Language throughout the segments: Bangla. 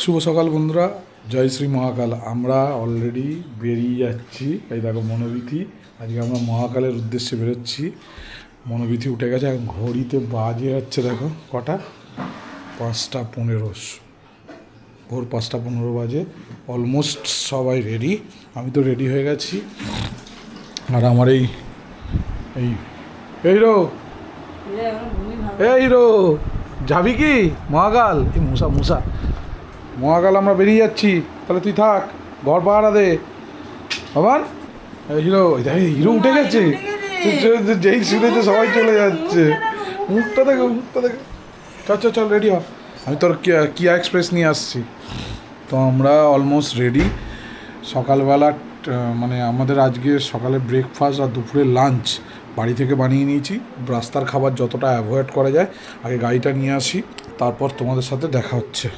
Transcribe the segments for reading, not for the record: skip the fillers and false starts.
শুভ সকাল বন্ধুরা, জয় শ্রী মহাকাল। আমরা অলরেডি বেরিয়ে যাচ্ছি। এই দেখো মনোবিথি, আজকে আমরা মহাকালের উদ্দেশ্যে বেরোচ্ছি। মনোবিথি উঠে গেছে, এখন ঘড়িতে বাজে হচ্ছে দেখো কটা, 5:15, ভোর 5:15 বাজে। অলমোস্ট সবাই রেডি, আমি তো রেডি হয়ে গেছি। আর আমার এই রো যাবি কি মহাকাল? এই মুসা মহাকাল আমরা বেরিয়ে যাচ্ছি, তাহলে তুই থাক, ঘর পাহারা দে। বাবান হিরো, হিরো উঠে গেছে, যেই শুনেছে সবাই চলে যাচ্ছে। মুখটা দেখো। চল রেডি হ, আমি তোর কিয়া এক্সপ্রেস নিয়ে আসছি। তো আমরা অলমোস্ট রেডি। সকালবেলা মানে আমাদের আজকে সকালে ব্রেকফাস্ট আর দুপুরে লাঞ্চ বাড়ি থেকে বানিয়ে নিয়েছি। রাস্তার খাবার যতটা অ্যাভয়েড করা যায়, আগে গাড়িটা নিয়ে আসি, তারপর তোমাদের সাথে দেখা হচ্ছে।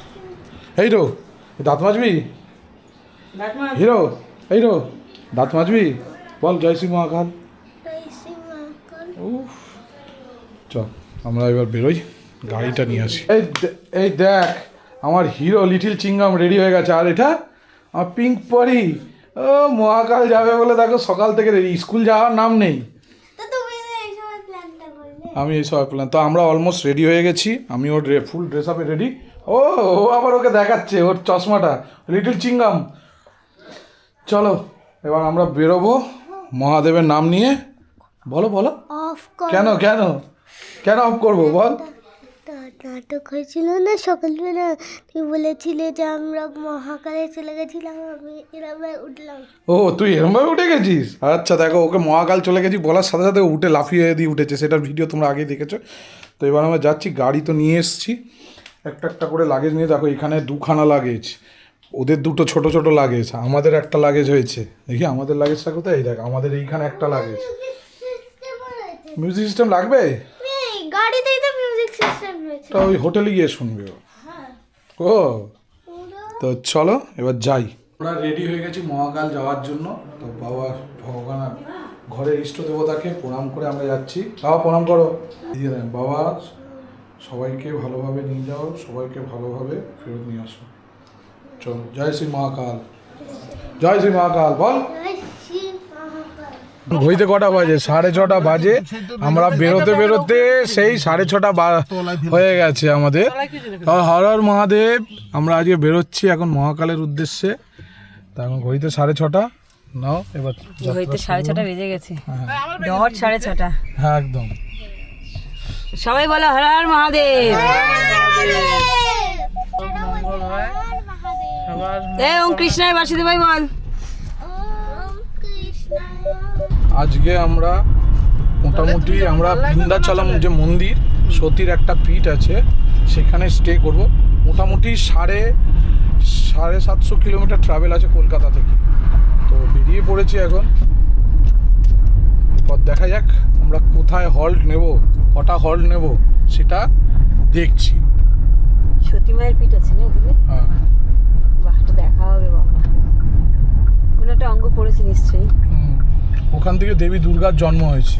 হিরো দাঁত মাজবি? হিরো দাঁত মাজবি? বল জয় শ্রী মহাকাল। চল আমরা এবার বেরোই, গাড়িটা নিয়ে আসি। এই দেখ, আমার হিরো লিটিল চিংগাম রেডি হয়ে গেছে। আর এটা আমার পিঙ্ক পরি, ও মহাকাল যাবে বলে দেখো সকাল থেকে রেডি, স্কুল যাওয়ার নাম নেই। আমি এই সব প্ল্যান। তো আমরা অলমোস্ট রেডি হয়ে গেছি, আমি ওর ফুল ড্রেস আপে রেডি। ও আবার ওকে দেখাচ্ছে ওর চশমাটা, লিটিল চিংগাম। চলো এবার আমরা বেরোবো মহাদেবের নাম নিয়ে। বলো কেন অফ করবো বল? নাটক হয়েছিল না সকালবেলা, তুই বলেছিলে যে আমরা মহাকালে চলে গেছিলাম, আমি এরমভাবে উঠলাম। ও তুই এরমভাবে উঠে গেছিস? আচ্ছা দেখো, ওকে মহাকাল চলে গেছি বলার সাথে সাথে উঠে লাফিয়ে দিয়ে উঠেছে, সেটার ভিডিও তোমরা আগেই দেখেছো। তো এবার আমরা যাচ্ছি, গাড়ি তো নিয়ে এসেছি, একটা করে লাগেজ নিয়ে। দেখো এখানে 2খানা লাগেজ, ওদের 2টো ছোট লাগেজ, আমাদের একটা লাগেজ হয়েছে। দেখি আমাদের লাগেজটা কোথায়? এই দেখ, আমাদের এইখানে একটা লাগেজ। মিউজিক সিস্টেম লাগবে? গাড়িতেই তো মিউজিক সিস্টেম রয়েছে, তো ওই হোটেলে গিয়ে শুনবে ও। তো চলো এবার যাই। আমরা রেডি হয়ে গেছি মহাকাল যাওয়ার জন্য। তো বাবা ভগবান, ঘরের ইষ্ট দেবতাকে প্রণাম করে আমরা যাচ্ছি। বাবা প্রণাম করো। দিয়ে দেন বাবা, সবাইকে ভালোভাবে নিয়ে যাও, সবাইকে ভালোভাবে ফেরত নিয়ে আসো। চলো জয় শ্রী মহাকাল, জয় শ্রী মহাকাল বল। ঘড়িতে কটা বাজে? 6:30 বাজে। আমরা বেরোতে সেই 6:30 হয়ে গেছে আমাদের। হর হর মহাদেব। আমরা আজকে বেরোচ্ছি এখন মহাকালের উদ্দেশ্যে। তা এখন ঘড়িতে 6:30 নাও। এবার ঘড়িতে 6:30 বেজে গেছে, ডট 6:30। হ্যাঁ একদম। সবাই বলো হর হর মহাদেব। ওম কৃষ্ণায় বাসুদেবায় বল। আজকে আমরা মোটামুটি আমরা বৃন্দাচলম যে মন্দির, সতীর একটা পীঠ আছে, সেখানে স্টে করব। মোটামুটি 750 কিলোমিটার ট্রাভেল আছে কলকাতা থেকে। তো বেরিয়ে পড়েছি এখন, পর দেখা যাক আমরা কোথায় হল্ট নেব, কটা হল্ট নেব সেটা দেখছি। সতী মায়ের পিঠ আছে না ওখানে? হ্যাঁ, বাহ, এটা দেখা হবে বাবা। কোন একটা অঙ্গ পড়েছে নিশ্চয়ই। ওখান থেকে দেবী দুর্গার জন্ম হয়েছে।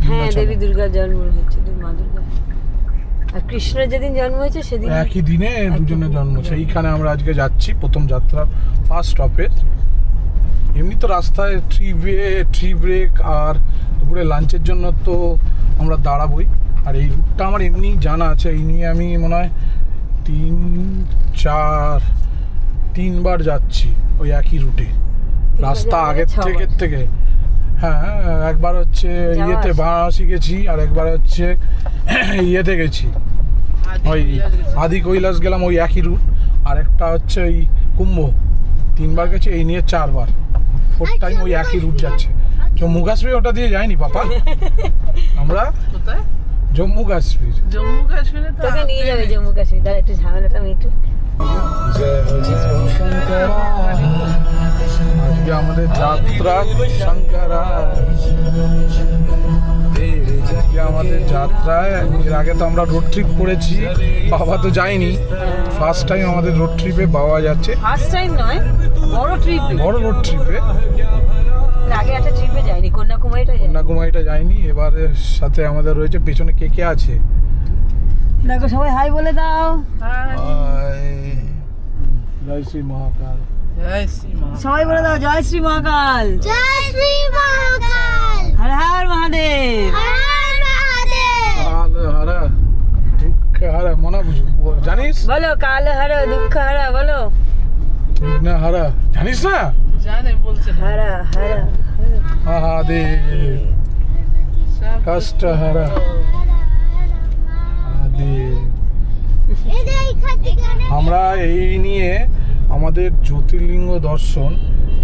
হ্যাঁ, দেবী দুর্গার জন্ম হয়েছে, মা দুর্গা। আর কৃষ্ণের যেদিন জন্ম হয়েছে সেদিন একই দিনে দুজনের জন্ম। সেইখানে আমরা আজকে যাচ্ছি, প্রথম যাত্রা, ফার্স্ট স্টপেজ। এমনি তো রাস্তায় ট্রি ব্রেক আর দুপুরে লাঞ্চের জন্য তো আমরা দাঁড়াবোই। আর এই রুটটা আমার এমনি জানা আছে, এই নিয়ে আমি মনে হয় 3-4-3বার যাচ্ছি ওই একই রুটে, রাস্তা আগের থেকে। হ্যাঁ, একবার হচ্ছে ইয়েতে বারাণসী গেছি, আর একবার হচ্ছে ইয়েতে গেছি, ওই আদি কৈলাস গেলাম, ওই একই রুট। আর একটা হচ্ছে ওই কুম্ভ, 3বার গেছি, এই নিয়ে 4বার। 4 টাইম ওই একই রুট যাচ্ছে। জম্মু কাশ্মীর ওটা দিয়ে যাইনি পাপা, আমরা জম্মু কাশ্মীর তোকে নিয়ে যাবে জম্মু কাশ্মীর। তার একটু ঝামেলাটা মিটুক। আজকে আমাদের যাত্রা আমাদের যাত্রায় এর আগে তো আমরা রোড ট্রিপ করেছি, বাবা তো যায়নি। ফার্স্ট টাইম আমাদের রোড ট্রিপে বাবা যাচ্ছে। ফার্স্ট টাইম নয়, বড় রোড ট্রিপে। আগে একটা ট্রিপে যায়নি, কন্যাকুমারীটা যায়নি। এবারে সাথে আমাদের রয়েছে, পেছনে কে আছে দেখো, সবাই হাই বলে দাও। জয় শ্রী মহাকাল। সবাই বলে দাও জয় শ্রী মহাকাল, জয় শ্রী মহাকাল, হর হর মহাদেব। হর হর মহাদেব। কাল হারা দুঃখ হারা মনে জানিস? বলো কাল হর দুঃখ হর, বলো বিঘ্ন হারা জানিস না? হর হর মহাদেব কষ্ট হারা মহাদেব। আমরা এই নিয়ে আমাদের জ্যোতির্লিঙ্গ দর্শন,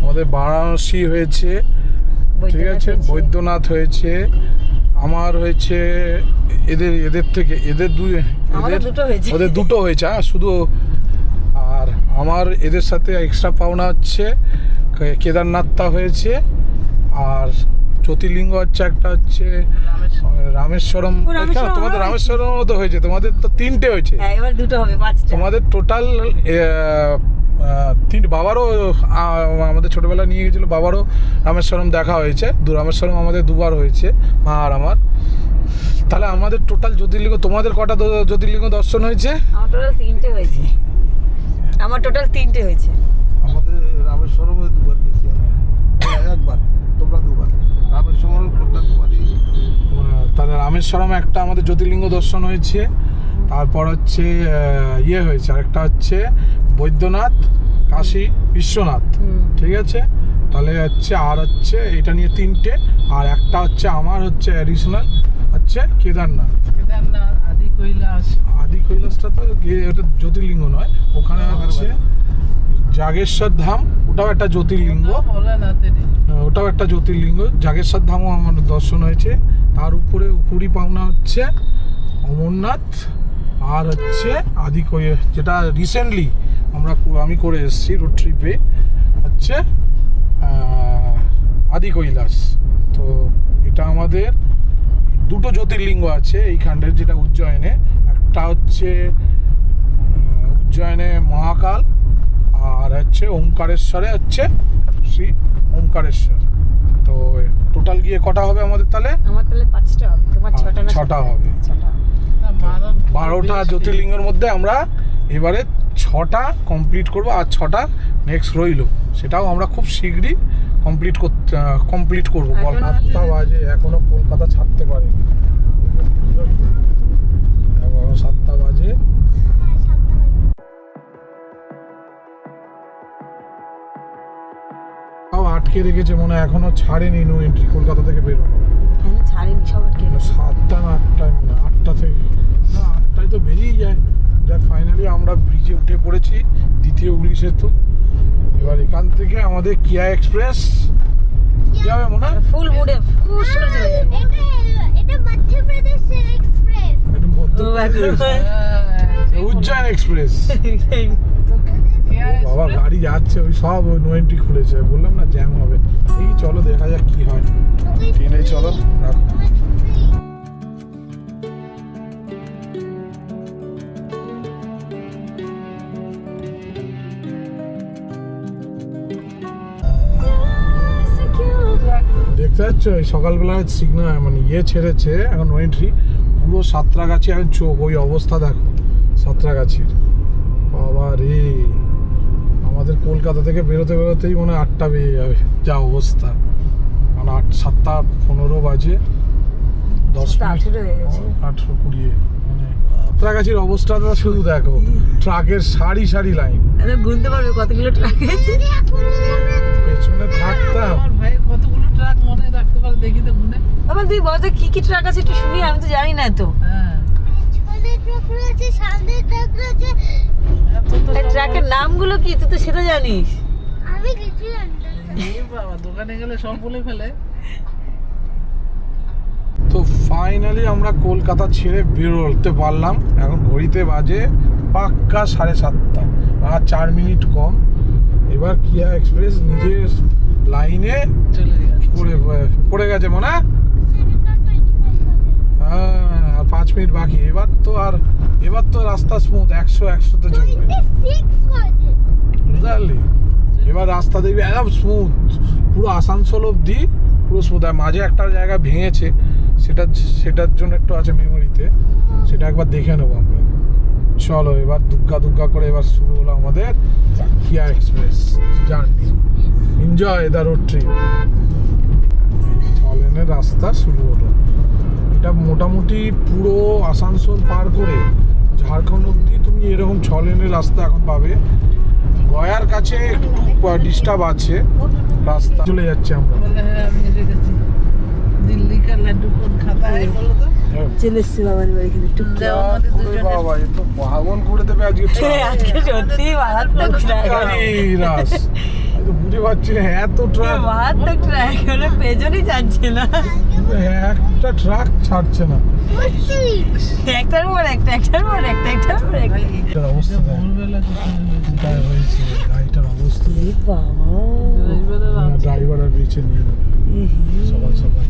আমাদের বারাণসী হয়েছে, ঠিক আছে, বৈদ্যনাথ হয়েছে, আমার হয়েছে, এদের থেকে এদের আমাদের দুটো হয়েছে। ওদের দুটো হয়েছে, হ্যাঁ শুধু। আর আমার এদের সাথে এক্সট্রা পাওনা হচ্ছে কেদারনাথটা হয়েছে, আর জ্যোতির্লিঙ্গ হচ্ছে একটা হচ্ছে রামেশ্বরম। ও, রামেশ্বরম তোমাদের হয়েছে। রামেশ্বরমও তো হয়েছে, তোমাদের তো তিনটে হয়েছে। হ্যাঁ, এবার দুটো হবে, 5টা। তোমাদের টোটাল তিনটে। বাবারও আমাদের ছোটোবেলা নিয়ে গেছিলো, বাবারও রামেশ্বরম দেখা হয়েছে, রামেশ্বরম আমাদের দুবার হয়েছে, মা আর আমার। তাহলে আমাদের টোটাল জ্যোতির্লিঙ্গ, তোমাদের কটা জ্যোতির্লিঙ্গ দর্শন হয়েছে? আমার টোটাল 3টে হয়েছে। আমার টোটাল 3টে হয়েছে। আমাদের রামেশ্বরমে দুবার গেছি আমরা। একবার, তোমরা দুবার। রামেশ্বরম কন্যাকুমারী। তাহলে রামেশ্বরম একটা আমাদের জ্যোতির্লিঙ্গ দর্শন হয়েছে, তারপর হচ্ছে ইয়ে হয়েছে, আরেকটা হচ্ছে বৈদ্যনাথ, কাশী বিশ্বনাথ, ঠিক আছে। তাহলে হচ্ছে আর হচ্ছে এটা নিয়ে 3টে, আর একটা হচ্ছে আমার হচ্ছে অ্যাডিশনাল হচ্ছে কেদারনাথ। আদি কৈলাসটা তো ওটা জ্যোতির্লিঙ্গ নয়, ওখানে হচ্ছে জাগেশ্বর ধাম, ওটাও একটা জ্যোতির্লিঙ্গ, ওটাও একটা জ্যোতির্লিঙ্গ। জাগেশ্বর ধামও আমার দর্শন হয়েছে। তার উপরে উপরি পাওনা হচ্ছে অমরনাথ, আর হচ্ছে যেটা রিসেন্টলি আমি করে এসেছি রোড ট্রিপে, হচ্ছে আদি কৈলাস। তো এটা আমাদের দুটো জ্যোতির্লিঙ্গ আছে এইখানটায়, যেটা উজ্জয়নে, একটা হচ্ছে উজ্জয়নে মহাকাল, আর হচ্ছে ওমকারেশ্বরে হচ্ছে শ্রী ওমকারেশ্বর। তো টোটাল গিয়ে কটা হবে আমাদের তাহলে? আমার তাহলে 5টা হবে, তোমার 6টা না? 6টা হবে। 6টা। 12টা জ্যোতির্লিঙ্গের মধ্যে আমরা এবারে 6টা কমপ্লিট করব, আর 6টা নেক্সট রইল, সেটাও আমরা খুব শীঘ্রই কমপ্লিট করবো। কলকাতা বাজে, এখনো কলকাতা ছাড়তে পারিনি, এখনো 7টা বাজে। তাও আটকে রেখেছে মনে হয়, এখনো ছাড়েনি নো এন্ট্রি কলকাতা থেকে বেরোনো। হ্যাঁ, ছাড়েনি, সব আটকে গেছে। 7টা না 8টায় মনে হয়, 8টা থেকে না 8টায় তো বেরিয়ে যায়। যাক, ফাইনালি আমরা ব্রিজে উঠে পড়েছি, দ্বিতীয় হুগলি সেতু। এবার এখান থেকে আমাদের কিয়া এক্সপ্রেস যাবে মনে হয়, ফুল মুডে ফুস করে চলে যাবে। এটা মধ্যপ্রদেশের এক্সপ্রেস। এটা উজ্জয়ন এক্সপ্রেস। বাবা গাড়ি যাচ্ছে, ওই সব ওই নো এন্ট্রি খুলেছে, বললাম না জ্যাম হবে। এই চলো দেখা যাক কি হয়, ট্রেনে চলো। রাখো। দেখতে পাচ্ছ এই সকালবেলায় সিগনাল মানে ইয়ে ছেড়েছে, এখন নো এন্ট্রি। পুরো সাঁতরাগাছি এখন চোখ, ওই অবস্থা দেখো সাঁতরাগাছির। বাবা রে, আমাদের কলকাতা থেকে বেরোতে বেরোতেই মনে হয় 8টা বেজে যাবে, যা অবস্থা। মানে 7টা 15 বাজে, 10 মিনিট 18 হয়ে গেছে। 8:20। মানে সাঁতরাগাছির অবস্থাটা শুধু দেখো, ট্রাকের সারি সারি লাইন। আরে গুনতে পারবে কতগুলো ট্রাক আছে? পেছনে থাকতাম। কতগুলো ট্রাক মনে রাখতে পারে, দেখি তো গুনে। বাবা তুই বল তো কি কি ট্রাক আছে একটু শুনি, আমি তো জানি না তো। হ্যাঁ, পিছনে ট্রাক রয়েছে, সামনে ট্রাক রয়েছে। এত তো এই ট্রাকের নামগুলো কি তুই তো সেটা জানিস? আমি কিছু জানি না। এই বাবা, দোকানে গেলে সব বলে ফেলে। তো ফাইনালি আমরা কলকাতা ছেড়ে বেরোতে পারলাম। এখন ঘড়িতে বাজে পাক্কা 7:30, আর 4 মিনিট কম। এবার কিয়া এক্সপ্রেস নিজের লাইনে চলে গেছে। পড়ে গেছে মনে হয়। হ্যাঁ, আর 5 মিনিট বাকি। এবার তো রাস্তা স্মুথ, 100-100-তে চলবে, 26 বাজে। বুঝতে পারলি? এবার রাস্তা দেখবি একদম স্মুথ, পুরো আসানসোল অবধি পুরো স্মুথ। আর মাঝে একটা জায়গা ভেঙেছে, সেটার জন্য একটু আছে মেমোরিতে, সেটা একবার দেখে নেবো আমরা। চলো এবার দুগ্গা করে এবার শুরু হলো আমাদের Kia Express journey. Enjoy the road trip. চলেনের রাস্তা শুরু হলো। এটা মোটামুটি পুরো আসানসোল পার করে ঝাড়খণ্ড অব্দি তুমি এরকম 6 লেনের রাস্তা এখন পাবে। গয়ার কাছে একটু ডিস্টার্ব আছে, রাস্তা চলে যাচ্ছে আমরা। বলে হ্যাঁ আমি এসে গেছি দিল্লি কা লাড্ডু কোন খাতা है বলো তো চলে এসছি বাবার বাড়ি থেকে একটু যাও আমাদের দুজনে বাবা এ তো পাগল করে দেবে আজকে। আজকে সত্যি মারাত্মক ট্র্যাক রাস আমি তো বুঝে পাচ্ছি না এত ট্রাক, মারাত্মক ট্র্যাক হলে পেছনই যাচ্ছে না, একটা ট্রাক ছাড়ছে না। একটার পর একটা, একটার পর একটা, একটার পর একটা। এটার অবস্থা দেখ, ভোরবেলা কোথায় হয়েছে গাড়িটার অবস্থা। এ বাবা, ড্রাইভার আর বেঁচে নিয়ে নেবে সকাল সকাল।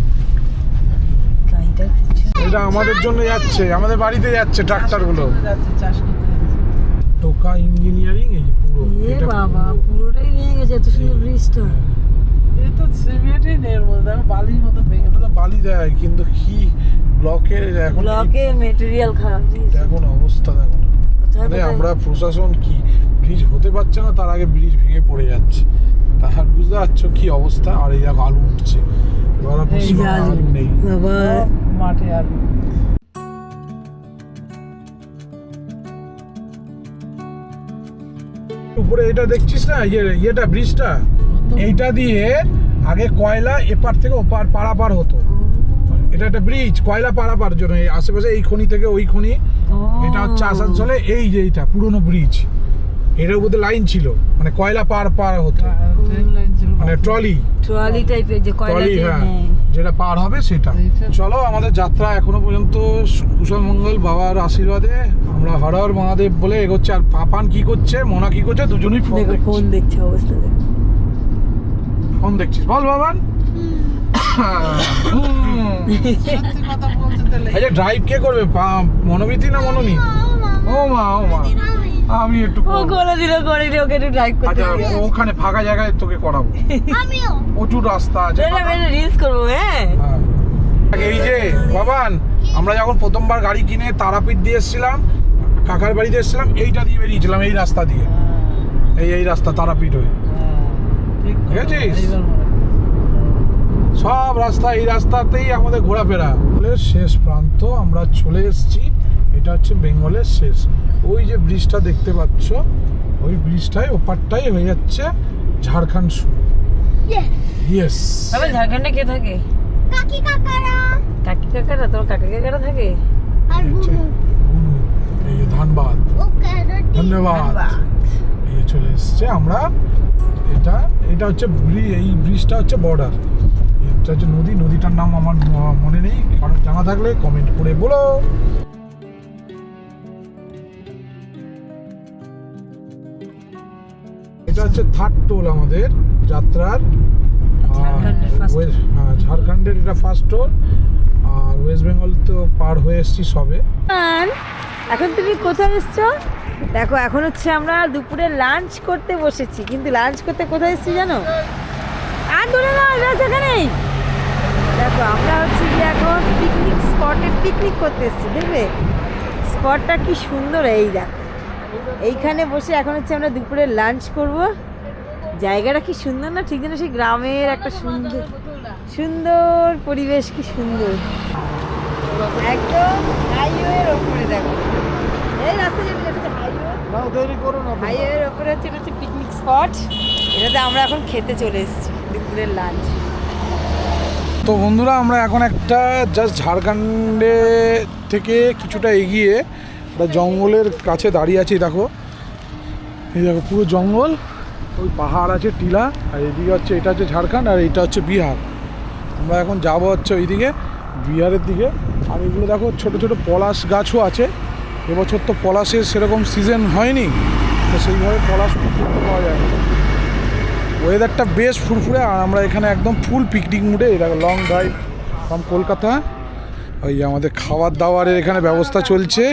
গাড়িটা কিছু এটা আমাদের জন্য যাচ্ছে, আমাদের বাড়িতে যাচ্ছে ট্রাক্টর গুলো। যাচ্ছে চাষ করতে টোকা ইঞ্জিনিয়ারিং এই যে পুরো এ এটা বাবা, পুরো। পুরোটাই নিয়ে গেছে এত সুন্দর ব্রিজটা। এই তো সিমেন্টই নেই এর মধ্যে আমি বালির মতো ভেঙে এটা তো বালি দেয় কিন্তু কি ব্লকের এখন ব্লকে মেটেরিয়াল খারাপ দিয়েছে। এখন অবস্থা দেখো না। কোথায় মানে কোথায়- আমরা প্রশাসন কি ব্রিজ হতে পারছে না, তার আগে ব্রিজ ভেঙে পড়ে যাচ্ছে। তাহার বুঝতে পারছো কি অবস্থা। আর এই দেখো আলু উঠছে, এবার আর এই যে আলু। আলু নেই। বাবা মাঠে আলু উপরে এটা দেখছিস না ইয়েটা ব্রিজটা, এইটা দিয়ে আগে কয়লা এপার থেকে ওপার পারাপার হতো। এটা একটা ব্রিজ, কয়লা পারাপার জন্য এই আশেপাশে এই খনি থেকে ওই খনি। এটা হচ্ছে আসানসোলে এই যে এইটা পুরনো ব্রিজ, এটার উপরে লাইন ছিল, মানে কয়লা পার হতো, ট্রেন লাইন ছিল মানে ট্রলি ট্রলি টাইপের যে কয়লা ট্রলি, দিয়ে হ্যাঁ নেয়। যেটা পার হবে সেটা। চলো আমাদের যাত্রা এখনো পর্যন্ত কুশল মঙ্গল বাবার আশীর্বাদে আমরা হর হর মহাদেব বলে এগোচ্ছে। আর পাপান কি করছে, মোনা কি করছে, দুজনেই ফোন দেখো ফোন দেখছে, অবস্থা দেখো। ফোন দেখছিস বল বাবান। সত্যি কথা বলতে তাহলে আচ্ছা ড্রাইভ কে করবে, মনোবিতি না মনোনি? ও মা আমি একটু ও করবো। করে দিল ওকে একটু ড্রাইভ করতে আচ্ছা দিও। ওখানে ফাঁকা জায়গায় তোকে করাবো, আমিও প্রচুর রাস্তা আছে। রিলস করবো, হ্যাঁ। হ্যাঁ। এই যে বাবান, আমরা যখন প্রথমবার গাড়ি কিনে তারাপীঠ দিয়ে এসেছিলাম, কাকার বাড়িতে এসেছিলাম, এইটা দিয়ে বেরিয়েছিলাম, এই রাস্তা দিয়ে, এই রাস্তা তারাপীঠ হয়ে। ঠিক ঠিক আছে? এইবার মনে হয়। সব রাস্তা এই রাস্তাতেই আমাদের ঘোরাফেরা। বেঙ্গলের শেষ প্রান্ত আমরা চলে এসেছি। এটা হচ্ছে বেঙ্গলের শেষ। ওই যে ব্রিজটা দেখতে পাচ্ছ, ওই ব্রিজটাই ওপারটাই হয়ে যাচ্ছে ঝাড়খণ্ড শুরু। ইয়েস, তবে ঝাড়খণ্ডে কে থাকে? কাকি কাকারা কাকি কাকারা, তোমার কাকা কাকারা থাকে? আর বুনু এই যে ধানবাদ, ও ক্যারট ধন্যবাদ। এই যে চলে এসছে আমরা। এটা হচ্ছে এই ব্রিজটা হচ্ছে বর্ডার, এটা হচ্ছে নদী। নদীটার নাম আমার মনে নেই, কারণ জানা থাকলে কমেন্ট করে বলো। এটা হচ্ছে থার্ড টোল আমাদের যাত্রার। ঝাড়খণ্ডের first toll। হ্যাঁ ঝাড়খণ্ডের এটা ফার্স্ট টোল। আর ওয়েস্ট বেঙ্গল তো পার হয়ে এসেছি সবে। এখন তুমি কোথায় এসছো? দেখো এখন হচ্ছে আমরা দুপুরে লাঞ্চ করতে বসেছি, কিন্তু লাঞ্চ করতে কোথায় এসেছি জানো? আর দূরে না, এখানেই দেখো। আমরা হচ্ছে কি এখন পিকনিক স্পটে পিকনিক করতে এসেছি। দেখবে স্পটটা কি সুন্দর, এই দেখো এইখানে বসে এখন হচ্ছে আমরা দুপুরে লাঞ্চ করব। জায়গাটা কি সুন্দর না, ঠিক যেন সেই গ্রামের একটা সুন্দর সুন্দর পরিবেশ, কি সুন্দর একদম হাইওয়ের ওপরে। দেখো এই রাস্তা যেটা হাইওয়ের ওপরে হচ্ছে, এটা হচ্ছে পিকনিক স্পট। এটাতে আমরা এখন খেতে চলে এসেছি দুপুরের লাঞ্চ। তো বন্ধুরা আমরা এখন একটা জাস্ট ঝাড়খণ্ডে থেকে কিছুটা এগিয়ে একটা জঙ্গলের কাছে দাঁড়িয়ে আছি। দেখো এই দেখো পুরো জঙ্গল, ওই পাহাড় আছে টিলা, আর এদিকে হচ্ছে এটা হচ্ছে ঝাড়খণ্ড, আর এইটা হচ্ছে বিহার। আমরা এখন যাবো হচ্ছে ওইদিকে বিহারের দিকে। আর এগুলো দেখো ছোট ছোট পলাশ গাছও আছে। এবছর তো পলাশের সেরকম সিজন হয়নি, তো সেইভাবে পলাশ দেখতে পাওয়া যায় না। ওয়েদারটা বেশ ফুরফুরে, আর আমরা এখানে একদম ফুল পিকনিক মুডে। দেখো লং ড্রাইভ ফ্রম কলকাতা। ওই আমাদের খাবার দাবারের এখানে ব্যবস্থা চলছে,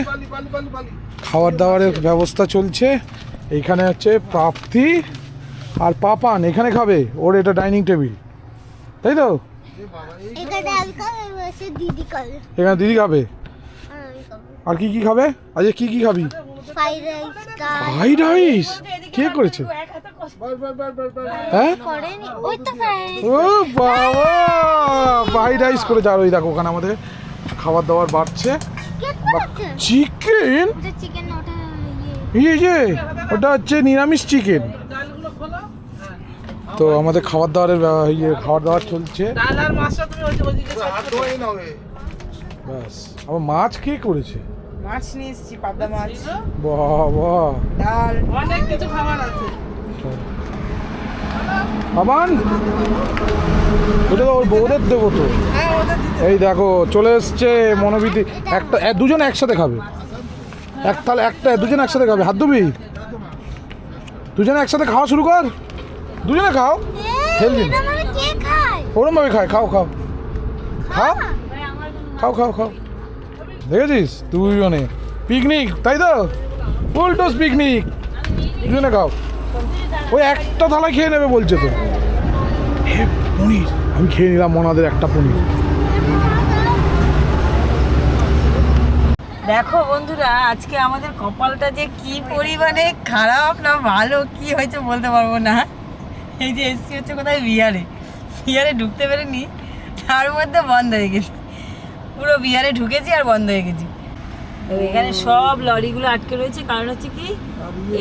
খাবার দাবারের ব্যবস্থা চলছে। এইখানে হচ্ছে প্রাপ্তি আর পাপান এখানে খাবে, ওর এটা ডাইনিং টেবিল, তাই তো? এটা ডাল করে বসে দিদি করে এখানে দিদি খাবে। আর আমি খাবো আর কি কি খাবে? আজকে কি কি খাবি? ফ্রাইড রাইস ফ্রাইড রাইস কে করেছে? হ্যাঁ করেনি ওই তো ফ্রাইড ও বাবা ফ্রাইড রাইস করেছে। আর ওই দেখো ওখানে আমাদের খাবার দাবার বাড়ছে। চিকেন ওটা চিকেন ওটা এই যে ওটা হচ্ছে নিরামিষ চিকেন। তো আমাদের খাবার দাবারের খাবার দাবার চলছে। ডাল আর মাছটা তুমি ওইদিকে হাত ধোয়াই না হবে। ব্যাস আবার মাছ কে করেছে? মাছ নিয়ে এসেছি, পাবদা মাছ, বাবা ডাল, অনেক কিছু খাবার আছে। আমান ওটা তো ওর বউদের দেবো তো। হ্যাঁ ওদের দিতে এই দেখো চলে এসছে মনোবিধি। একটা দুজন একসাথে খাবে। এক তাহলে একটা দুজন একসাথে খাবে। হাত ধুবি? দুজনে একসাথে খাওয়া শুরু কর। দুজনে খাও। হেলদি এটা মানে কে খায় ওরম ভাবে খায়। খাও খাও খাও খাও খাও খাও। দেখেছিস দুজনে পিকনিক, তাই তো? ফুল টোস পিকনিক। দুজনে খাও। ওই একটা থালা খেয়ে নেবে বলছে তো। হে পনির, আমি খেয়ে নিলাম মনাদের একটা পনির। দেখো বন্ধুরা, আজকে আমাদের কপালটা যে কি পরিমাণে খারাপ না ভালো, কি হয়েছে বলতে পারবো না। এই যে এসছি হচ্ছে কোথায় বিহারে ঢুকতে পেরেনি, তার মধ্যে বন্ধ হয়ে গেছে। পুরো বিহারে ঢুকেছি আর বন্ধ হয়ে গেছি। তো এখানে সব লরিগুলো আটকে রয়েছে, কারণ হচ্ছে কি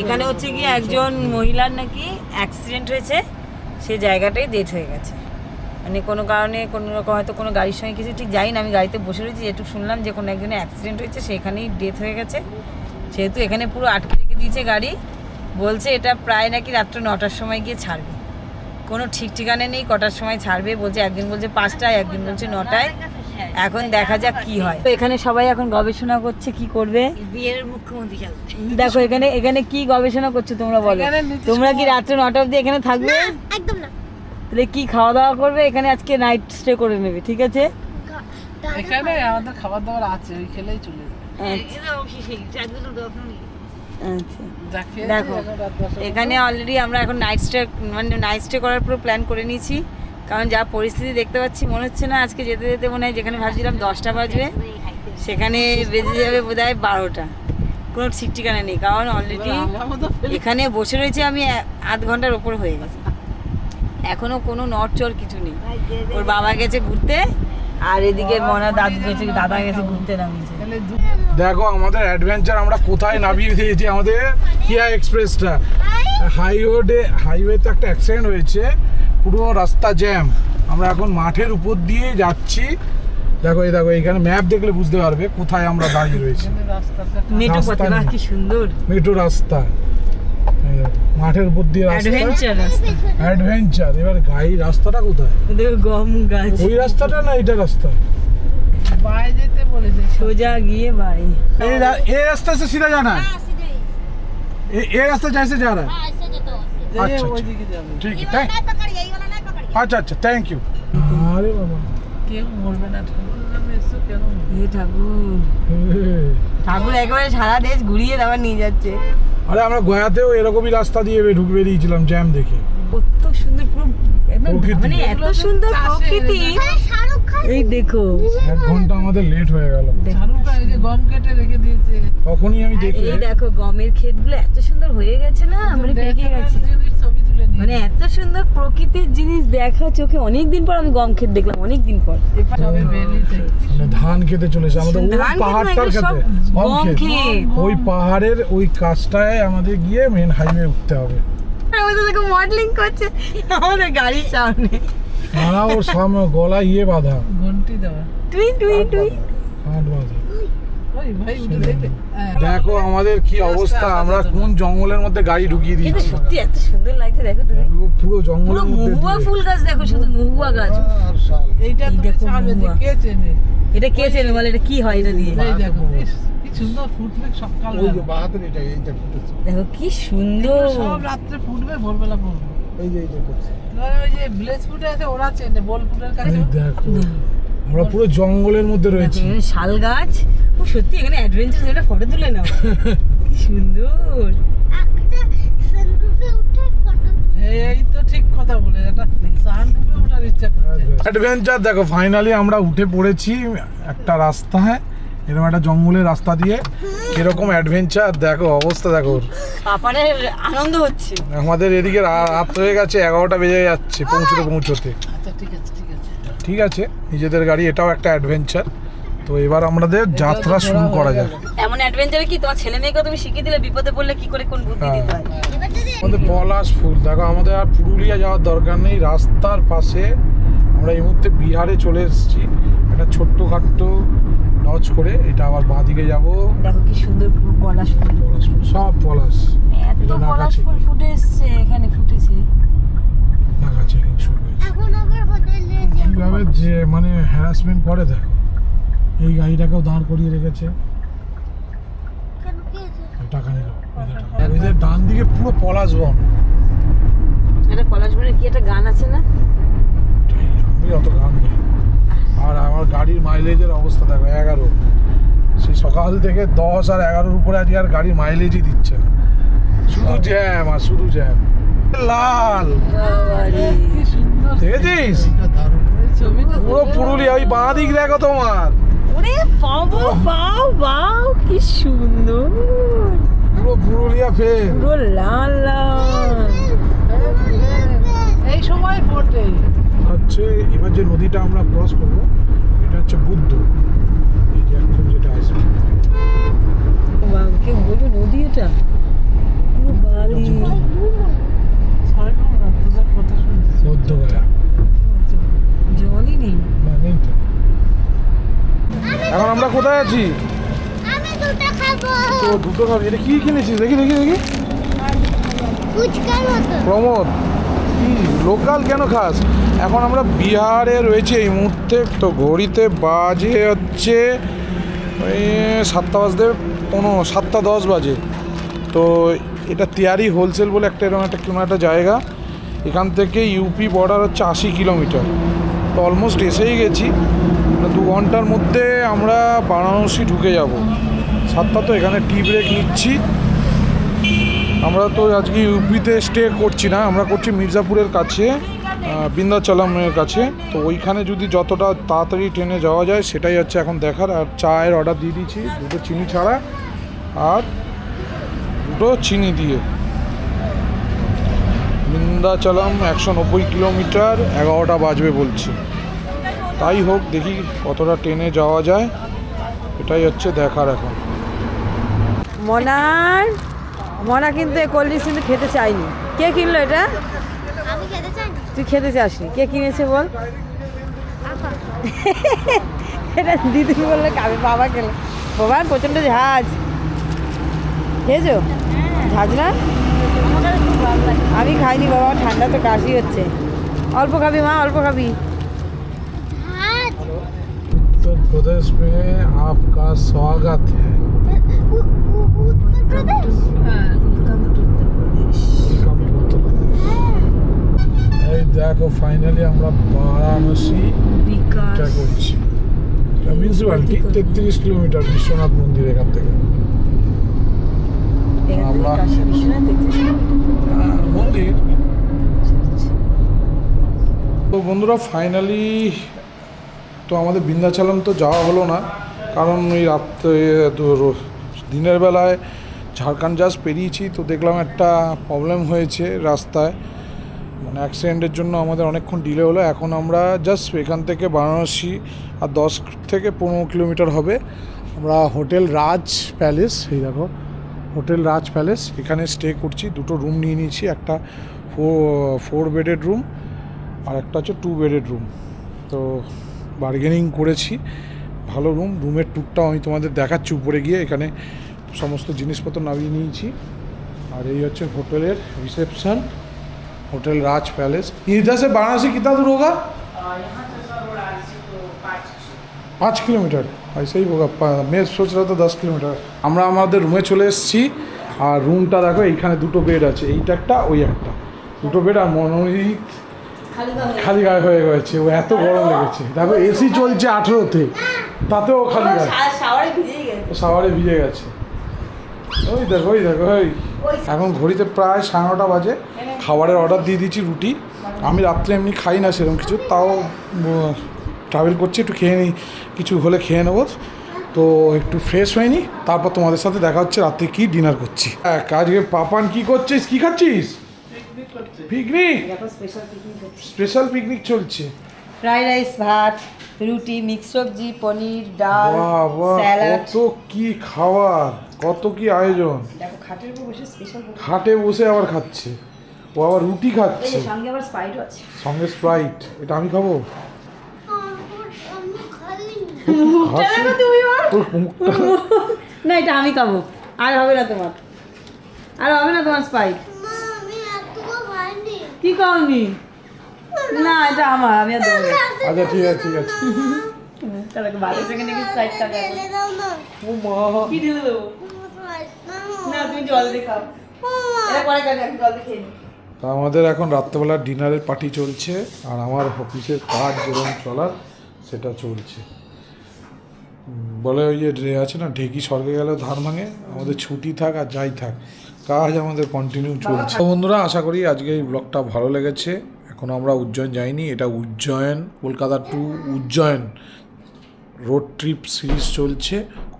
এখানে হচ্ছে কি একজন মহিলার নাকি অ্যাক্সিডেন্ট হয়েছে, সেই জায়গাটাই ডেথ হয়ে গেছে। মানে কোনো কারণে কোনো রকম হয়তো কোনো গাড়ির সঙ্গে কিছু ঠিক যাই না, আমি গাড়িতে বসে রয়েছি, যেটুকু শুনলাম যে কোনো একজনের অ্যাক্সিডেন্ট হয়েছে, সেখানেই ডেথ হয়ে গেছে। সেহেতু এখানে পুরো আটকে রেখে দিয়েছে গাড়ি। বলছে এটা প্রায় নাকি রাত্র 9টার সময় গিয়ে ছাড়বে। কোনো ঠিক ঠিকানা নেই কটার সময় ছাড়বে। বলছে একদিন বলছে 5টায়, একদিন বলছে 9টায়। এখন দেখা যাক কি হয়। তো এখানে সবাই এখন গবেষণা করছে কি করবে। বিহারের মুখ্যমন্ত্রী দেখো এখানে কি গবেষণা করছো তোমরা বলো। তোমরা কি রাত্রে 9টা অবধি এখানে থাকবে? একদম না তাহলে কি খাওয়া দাওয়া করবে? এখানে আজকে নাইট স্টে করে নেবে, ঠিক আছে? এখানে আমাদের খাবার দাবার আছে, ওই খেলেই চলে যাবে। আচ্ছা যা খেয়ে দেখো এখানে অলরেডি আমরা এখন নাইট স্টে করার পুরো প্ল্যান করে নিয়েছি। কারণ যা পরিস্থিতি দেখতে পাচ্ছি, মনে হচ্ছে না আজকে যেতে যেতে মনে হয় যেখানে ভাবছিলাম 10টা বাজবে, সেখানে বেজে যাবে বোধহয় 12টা। কোনো ঠিক ঠিকানা নেই, কারণ অলরেডি এখানে বসে রয়েছে আমি আধ ঘন্টার ওপর হয়ে গেছে, এখনো কোনো নড়চড় কিছু নেই। ওর বাবা গেছে ঘুরতে, আর এদিকে মনা দাদা গেছে ঘুরতে নামিয়েছে। দেখো আমাদের অ্যাডভেঞ্চার আমরা কোথায় নামিয়ে দিয়েছি। আমাদের কিয়া এক্সপ্রেসটা হাইওয়েতে একটা অ্যাক্সিডেন্ট হয়েছে, পুরো রাস্তা জ্যাম। আমরা এখন মাঠের উপর দিয়ে যাচ্ছি। দেখো এখানে ম্যাপ দেখলে বুঝতে পারবে কোথায় আমরা দাঁড়িয়ে রয়েছি। মেট্রো পথে, বাহ কি সুন্দর মেট্রো রাস্তা। এই দেখো, মাঠের উপর দিয়ে অ্যাডভেঞ্চার। এবার রাস্তাটা কোথায়? দেখো গম গাছ, ওই রাস্তাটা না এটা রাস্তা? বাইরে যেতে বলেছে। সোজা গিয়ে বাই। ये रास्ते से सीधा जाना है? ये रास्ता जैसे जा रहा है? अच्छा ওইদিকে যাবে। ठीक है अच्छा थैंक यू। अरे बाबा কেউ বলবে না ঠাকুর নামে এসছো কেন? ঠাকুর একেবারে সারা দেশ ঘুরিয়ে আবার নিয়ে যাচ্ছে। আরে আমরা গয়াতেও এরকমই রাস্তা দিয়ে বেরিয়েছিলাম জ্যাম দেখে। কত সুন্দর পুরো একদম, মানে এত সুন্দর প্রকৃতি। এই দেখো 1 ঘন্টা আমাদের লেট হয়ে গেল। ঝাড়ুটা এই যে গম কেটে রেখে দিয়েছে। তখনই আমি দেখি এই দেখো গমের ক্ষেতগুলো এত সুন্দর হয়ে গেছে না, মানে পেকে গেছে। ছবি তুলে নিয়ে মানে এত সুন্দর প্রকৃতির জিনিস দেখা চোখে। অনেকদিন পর আমি গম ক্ষেত দেখলাম, অনেকদিন পর। সবে বেরিয়েছে। আমরা ধান খেতে চলেছে আমাদের ওই ধান ক্ষেত না, পাহাড়টার এগুলো সব কাছে গম ক্ষেত। ওই পাহাড়ের ওই কাজটায় আমাদের গিয়ে মেন হাইওয়ে উঠতে হবে। আমাদের দেখো মডেলিং করছে আমাদের গাড়ির সামনে। না ওর সামনে গলা বাঁধা ঘন্টি দেওয়া। টুই টুই টুই। 8 বাজে। ওই ভাই উঠে দেখবে। দেখো আমাদের কি অবস্থা, আমরা কোন জঙ্গলের মধ্যে গাড়ি ঢুকিয়ে কিন্তু দিয়েছি। সত্যি এত সুন্দর লাগছে, দেখো তুমি পুরো পুরো জঙ্গলের মধ্যে মহুয়া দিয়ে। ফুল গাছ দেখো, শুধু মহুয়া গাছ। আর শাল এইটা এই তুমি দেখো চাবে যে মহুয়া। কে চেনে। এটা কে চেনে বলে, এটা কি হয় এটা দিয়ে? এই দেখো ইস, কি সুন্দর ফুটবে সকাল ওই যে বাহাতের এইটা ফুটেছে। দেখো কি সুন্দর। সব রাত্রে ফুটবে, ভোরবেলা পড়বে। এই যে এইটা করছে। ওই যে ভিলেজ ফুটে আছে, ওরা চেনে বোলপুরের কাছে। এই দেখো আমরা পুরো জঙ্গলের মধ্যে রয়েছি। এখানে শাল গাছ। ও সত্যি এখানে অ্যাডভেঞ্চার, একটা ফটো তুলে নাও। কি সুন্দর। একটা সানরুফে উঠে ফটো এই তো ঠিক কথা বলে, এটা সানরুফে ওঠার ইচ্ছা করছে। অ্যাডভেঞ্চার দেখো ফাইনালি আমরা উঠে পড়েছি একটা রাস্তায়। এরকম একটা জঙ্গলের রাস্তা দিয়ে কিরকম অ্যাডভেঞ্চার, দেখো অবস্থা দেখো ওর। পাপারের আনন্দ হচ্ছে। আমাদের এদিকে রাত হয়ে গেছে, 11টা বেজে যাচ্ছে পৌঁছতে। আচ্ছা ঠিক আছে ঠিক আছে। ঠিক আছে, নিজেদের গাড়ি, এটাও একটা অ্যাডভেঞ্চার। তো এবার আমাদের যাত্রা শুরু করা যাক। এমন অ্যাডভেঞ্চারে কি তোমার ছেলে মেয়েকে তুমি শিখিয়ে দিলে বিপদে পড়লে কি করে কোন বুদ্ধি দিতে হয়। আমাদের পলাশ ফুল দেখো, আমাদের আর পুরুলিয়া যাওয়ার দরকার নেই, রাস্তার পাশে। আমরা এই মুহূর্তে বিহারে চলে এসেছি, একটা ছোট্টখাট্টো লজ করে। এটা আবার বাঁদিকে যাবো। দেখো কি সুন্দর পলাশ ফুল, পলাশ ফুল, সব পলাশ। এত এটা পলাশ নাগাছি। ফুল ফুটে এসছে, এখানে ফুটেছে। নাগা চেকিং শুরু হয়েছে। এখন আবার হোটেলে কিভাবে যে মানে হ্যারাসমেন্ট করে দেখো। এই গাড়িটাকেও দাঁড় করিয়ে রেখেছে, কেন কি হয়েছে? টাকা নিল। এদের ডান দিকে পুরো পলাশ বন। এটা পলাশ বনের কি একটা গান আছে না? আমি অত গান নেই। আর আমার গাড়ির মাইলেজের অবস্থা দেখো, 11। সেই সকাল থেকে 10 আর 11-র উপরে আজকে আর গাড়ির মাইলেজই দিচ্ছে না, শুধু জ্যাম আর শুধু জ্যাম। লাল বাবারে, কি সুন্দর দেখেছিস? এটা দারুণ। এই ছবি তো পুরো পুরুলিয়া, ওই বাঁ দিক দেখো তোমার, ওরে বাবা, বাও বাও কি সুন্দর, পুরো পুরুলিয়া ফের। পুরো লাল লাল। এই সময় ফোটে। হচ্ছে এবার যে নদীটা আমরা ক্রস করবো, এটা হচ্ছে বুদ্ধ। এই যে এখন যেটা আসবে, কেউ বলবে নদী, এটা পুরো বালি। সারাক্ষণ রাত্রিদের কথা শুনছি। বুদ্ধ গয়া। জলই নেই। না, নেই তো। এখন আমরা কোথায় আছি? আমি দুটো খাবো। তো দুটো খাবি। এটা কি কিনেছিস? দেখি দেখি দেখি। ফুচকার মতো। প্রমোদ, কি লোকাল কেন খাস? এখন আমরা বিহারে রয়েছি এই মুহূর্তে। তো ঘড়িতে বাজে হচ্ছে ওই 7:10 বাজে। তো এটা তিয়ারি হোলসেল বলে একটা এরকম একটা কোনো একটা জায়গা। এখান থেকে ইউপি বর্ডার হচ্ছে 80 কিলোমিটার। তো অলমোস্ট এসেই গেছি। 2 ঘন্টার মধ্যে আমরা বারাণসী ঢুকে যাব। 7টা, তো এখানে টি ব্রেক নিচ্ছি। আমরা তো আজকে ইউপিতে স্টে করছি না, আমরা করছি মির্জাপুরের কাছে, বিন্ধ্যাচলমের কাছে। তো ওইখানে যদি যতটা তাড়াতাড়ি ট্রেনে যাওয়া যায় সেটাই হচ্ছে এখন দেখার। আর চায়ের অর্ডার দিয়ে দিয়েছি, 2 চিনি ছাড়া আর 2 চিনি দিয়ে। বিন্ধ্যাচলম 190 কিলোমিটার, 11টা বাজবে বলছে। তাই হোক, দেখি কতটা ট্রেনে যাওয়া যায়, এটাই হচ্ছে দেখার এখন। মনা কিন্তু এই কোল্ড ড্রিঙ্কস কিন্তু খেতে চাইনি। কে কিনলো এটা? আমি খেতে চাই না। তুই খেতে চাসনি, কে কিনেছে বল? এটা দিদি বললে খাবে, বাবা খেলে। বাবা প্রচণ্ড ঝাঁজ, খেয়েছো? ঝাঁজ না? আমি খাইনি বাবা, ঠান্ডা তো কাশি হচ্ছে। অল্প খাবি মা, অল্প খাবি। ভাত। उत्तर प्रदेश में आपका स्वागत है। উত্তর প্রদেশ। হ্যাঁ Welcome to उत्तर प्रदेश। এই দেখো ফাইনালি আমরা বারাণসী এটা করছি। মিউনিসিপ্যালিটি 33 কিলোমিটার বিশ্বনাথ মন্দির এখান থেকে। আমরা- মন্দির। তো বন্ধুরা ফাইনালি তো আমাদের বিন্ধ্যাচলম তো যাওয়া হলো না, কারণ ওই দিনের বেলায় ঝাড়খণ্ড জাস্ট পেরিয়েছি। তো দেখলাম একটা প্রবলেম হয়েছে রাস্তায়, মানে অ্যাক্সিডেন্টের জন্য আমাদের অনেকক্ষণ ডিলে হলো। এখন আমরা জাস্ট এখান থেকে বারাণসী আর 10 থেকে 15 কিলোমিটার হবে। আমরা হোটেল রাজ প্যালেস, এই দেখো হোটেল রাজ প্যালেস, এখানে স্টে করছি। 2টো রুম নিয়ে নিয়েছি, একটা 4 বেডেড রুম আর একটা হচ্ছে 2 বেডেড রুম। তো বার্গেনিং করেছি, ভালো রুমের ট্যুরটাও আমি তোমাদের দেখাচ্ছি উপরে গিয়ে। এখানে সমস্ত জিনিসপত্র নামিয়ে নিয়েছি। আর এই হচ্ছে হোটেলের রিসেপশন, होटल राज पैलेस। इधर से वाराणसी कितना दूर होगा? 5 किलोमीटर ऐसे ही होगा। मैं सोच रहा था 10 किलोमीटर। আমরা আমাদের রুমে চলে এসেছি। আর রুমটা দেখো, এইখানে 2টো বেড আছে, এইটা একটা ওই একটা, 2টো বেড। আর মনোনীত খালি গায়ে হয়ে গেছে, ও এত গরম লেগেছে। দেখো এসি চলছে 18-তে, তাতেও খালি গায়ে, শাওয়ারে ভিজে গেছে। ওই দেখো ওই দেখো ওই। এখন ঘড়িতে প্রায় 9:30 বাজে। খাবারের অর্ডার দিয়ে দিয়েছি, রুটি। আমি রাত্রে এমনি খাই না সেরকম কিছু, তাও ট্রাভেল করছি, একটু খেয়ে নিই, কিছু হলে খেয়ে নেবো। তো একটু ফ্রেশ হয়নি, তারপর তোমাদের সাথে দেখা হচ্ছে রাত্রে কি ডিনার করছি। হ্যাঁ, আজকে পাপান কি করছিস, কি খাচ্ছিস? পিকনিক, দেখো স্পেশাল পিকনিক হচ্ছে, স্পেশাল পিকনিক চলছে। ফ্রাইড রাইস, ভাত, রুটি, মিক্স সবজি, পনির, ডাল, বাহ বাহ, স্যালাড। কত কি খাবার, কত কি আয়োজন। দেখো খাটের উপর বসে স্পেশাল, খাটে বসে আবার খাচ্ছে, ও আবার রুটি এই খাচ্ছে যে সঙ্গে আবার স্পাইটও আছে। সঙ্গে স্প্রাইট। এটা আমি খাবো? আমি খাইনি। হাসি, তুমি আমার তোর মুখটা। না, এটা আমি খাবো, আর হবে না তোমার, আর হবে না তোমার স্পাইট। মা আমি এতটুকু খাইনি। কি খাওনি? না, এটা আমার, আমি আর দেবো না। আচ্ছা ঠিক আছে ঠিক আছে। মুখটা দেখো, ভালো থেকে নাকি স্পাইট খাবে এখন। ঢেলে দাও না। ও মা, কি ঢেলে দেবো? না, তুমি জল দিয়ে খাও, এটা পরে খাবে, এখন জল দিয়ে খেয়ে নিও। তা আমাদের এখন রাত্রেবেলা ডিনারের পার্টি চলছে, আর আমার অফিসের কাজ যেরকম চলার সেটা চলছে। বলে ওই যে আছে না, ঢেকি স্বর্গে গেলেও ধার ভাঙে, আমাদের ছুটি থাক আর যাই থাক, কাজ আমাদের কন্টিনিউ চলছে। তো বন্ধুরা, আশা করি আজকে এই ব্লগটা ভালো লেগেছে। এখনও আমরা উজ্জয়ন যাইনি, এটা Ujjain, Kolkata to Ujjain road trip series চলছে।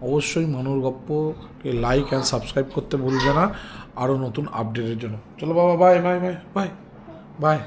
অবশ্যই মানুর গপ্পকে লাইক অ্যান্ড সাবস্ক্রাইব করতে ভুলবে না আরও নতুন আপডেটের জন্য। চলো বাবা, bye bye bye bye by.